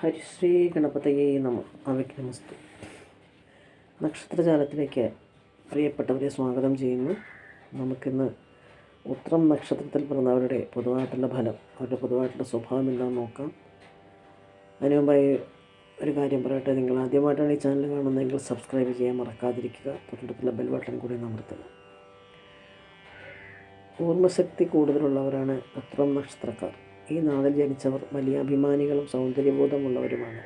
ഹരിശ്രീ ഗണപതയേ നമഃ. അവ്യക്തമസ്തു. നക്ഷത്രജാലത്തിലേക്ക് പ്രിയപ്പെട്ടവരെ സ്വാഗതം ചെയ്യുന്നു. നമുക്കിന്ന് ഉത്രം നക്ഷത്രത്തിൽ പിറന്നവരുടെ പൊതുവായിട്ടുള്ള ഫലം, അവരുടെ പൊതുവായിട്ടുള്ള സ്വഭാവം എന്താണെന്ന് നോക്കാം. അതിനു മുമ്പായി ഒരു കാര്യം പറയട്ടെ. നിങ്ങൾ ആദ്യമായിട്ടാണ് ഈ ചാനൽ കാണുന്നതെങ്കിൽ സബ്സ്ക്രൈബ് ചെയ്യാൻ മറക്കാതിരിക്കുക. തൊട്ടടുത്തുള്ള ബെൽ ബട്ടൺ കൂടി അമർത്തുക. ഓർമ്മശക്തി കൂടുതലുള്ളവരാണ് ഉത്രം നക്ഷത്രക്കാർ. ഈ നാളിൽ ജനിച്ചവർ വലിയ അഭിമാനികളും സൗന്ദര്യബോധമുള്ളവരുമാണ്.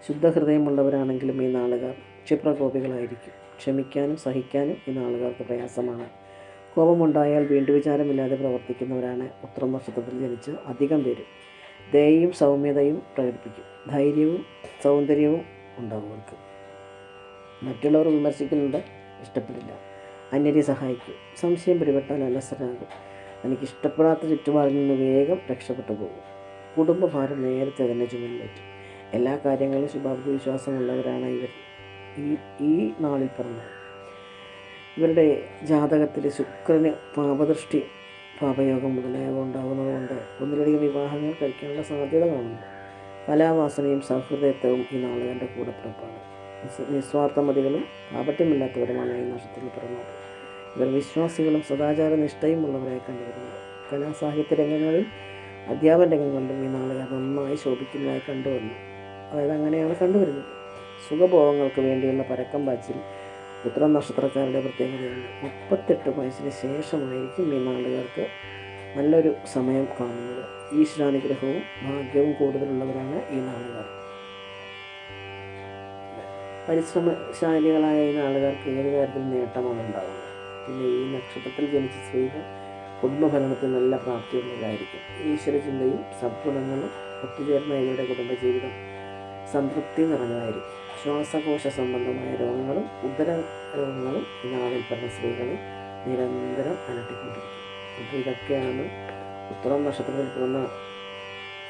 ശുദ്ധഹൃദയമുള്ളവരാണെങ്കിലും ഈ നാളുകാർ ക്ഷിപ്രകോപികളായിരിക്കും. ക്ഷമിക്കാനും സഹിക്കാനും ഈ നാളുകാർക്ക് പ്രയാസമാണ്. കോപമുണ്ടായാൽ വീണ്ടുവിചാരമില്ലാതെ പ്രവർത്തിക്കുന്നവരാണ് ഉത്രം നക്ഷത്രത്തിൽ ജനിച്ച് അധികം പേരും. ദയയും സൗമ്യതയും പ്രകടിപ്പിക്കും. ധൈര്യവും സൗന്ദര്യവും ഉണ്ടാവും അവർക്ക്. മറ്റുള്ളവർ വിമർശിക്കുന്നത് ഇഷ്ടപ്പെടില്ല. അന്യരെ സഹായിക്കും. സംശയം പിടിപെട്ടാൽ അലസരാകും. എനിക്കിഷ്ടപ്പെടാത്ത ചുറ്റുപാടിൽ നിന്ന് വേഗം രക്ഷപ്പെട്ടു പോകും. കുടുംബഭാരം നേരത്തെ തന്നെ ചുമലിലേറ്റും. എല്ലാ കാര്യങ്ങളും ശുഭാപ്തി വിശ്വാസമുള്ളവരാണ് ഇവർ. ഈ നാളിൽ പിറന്നത്. ഇവരുടെ ജാതകത്തിൽ ശുക്രന് പാപദൃഷ്ടി, പാപയോഗം മുതലായവ ഉണ്ടാകുന്നതുകൊണ്ട് ഒന്നിലധികം വിവാഹങ്ങൾ കഴിക്കാനുള്ള സാധ്യത കാണുന്നു. കലാവാസനയും സൗഹൃദത്വവും ഈ നാളുകാരുടെ കൂടപ്പിറപ്പാണ്. നിസ്വാർത്ഥമതികളും കാപട്യമില്ലാത്തവരുമാണ് ഈ നക്ഷത്രത്തിൽ പിറന്നത്. ഇവർ വിശ്വാസികളും സദാചാര നിഷ്ഠയും ഉള്ളവരായി കണ്ടുവരുന്നു. കലാസാഹിത്യ രംഗങ്ങളിൽ, അധ്യാപന രംഗങ്ങളിലും ഈ നാളുകാർ നന്നായി ശോഭിക്കുന്നതായി കണ്ടുവന്നു. അതായത് അങ്ങനെയാണ് കണ്ടുവരുന്നത്. സുഖഭോഗങ്ങൾക്ക് വേണ്ടിയുള്ള പരക്കം പാച്ചിൽ ഉത്രം നക്ഷത്രക്കാരുടെ പ്രത്യേകതയാണ്. 38 വയസ്സിന് ശേഷമായിരിക്കും ഈ നാളുകാർക്ക് നല്ലൊരു സമയം കാണുന്നത്. ഈശ്വരാനുഗ്രഹവും ഭാഗ്യവും കൂടുതലുള്ളവരാണ് ഈ നാളുകാർ. പരിശ്രമശാലികളായ ഈ നാളുകാർക്ക് ഏത് കാര്യത്തിൽ നേട്ടമാണ് ഉണ്ടാകുന്നത്. പിന്നെ ഈ നക്ഷത്രത്തിൽ ജനിച്ച സ്ത്രീകൾ കുടുംബഭരണത്തിൽ നല്ല പ്രാപ്തിയുള്ളവരായിരിക്കും. ഈശ്വരചിന്തയും സദ്ഗുണങ്ങളും ഒത്തുചേർന്ന ഇവരുടെ കുടുംബജീവിതം സംതൃപ്തി നിറഞ്ഞതായിരിക്കും. ശ്വാസകോശ സംബന്ധമായ രോഗങ്ങളും ഉദര രോഗങ്ങളും ഈ നാളിൽ പിറന്ന സ്ത്രീകളെ നിരന്തരം അലട്ടിക്കൊണ്ടിരിക്കും. അപ്പോൾ ഇതൊക്കെയാണ് ഉത്രം നക്ഷത്രത്തിൽ പിറന്ന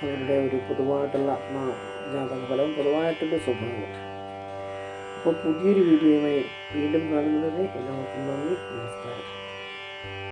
അവരുടെ ഒരു പൊതുവായിട്ടുള്ള ജാതകഫലവും പൊതുവായിട്ടൊരു സ്വഭാവം. അപ്പോൾ പുതിയൊരു വീഡിയോയുമായി വീണ്ടും കാണുന്നത് വരെ എല്ലാവർക്കും നന്ദി, നമസ്കാരം.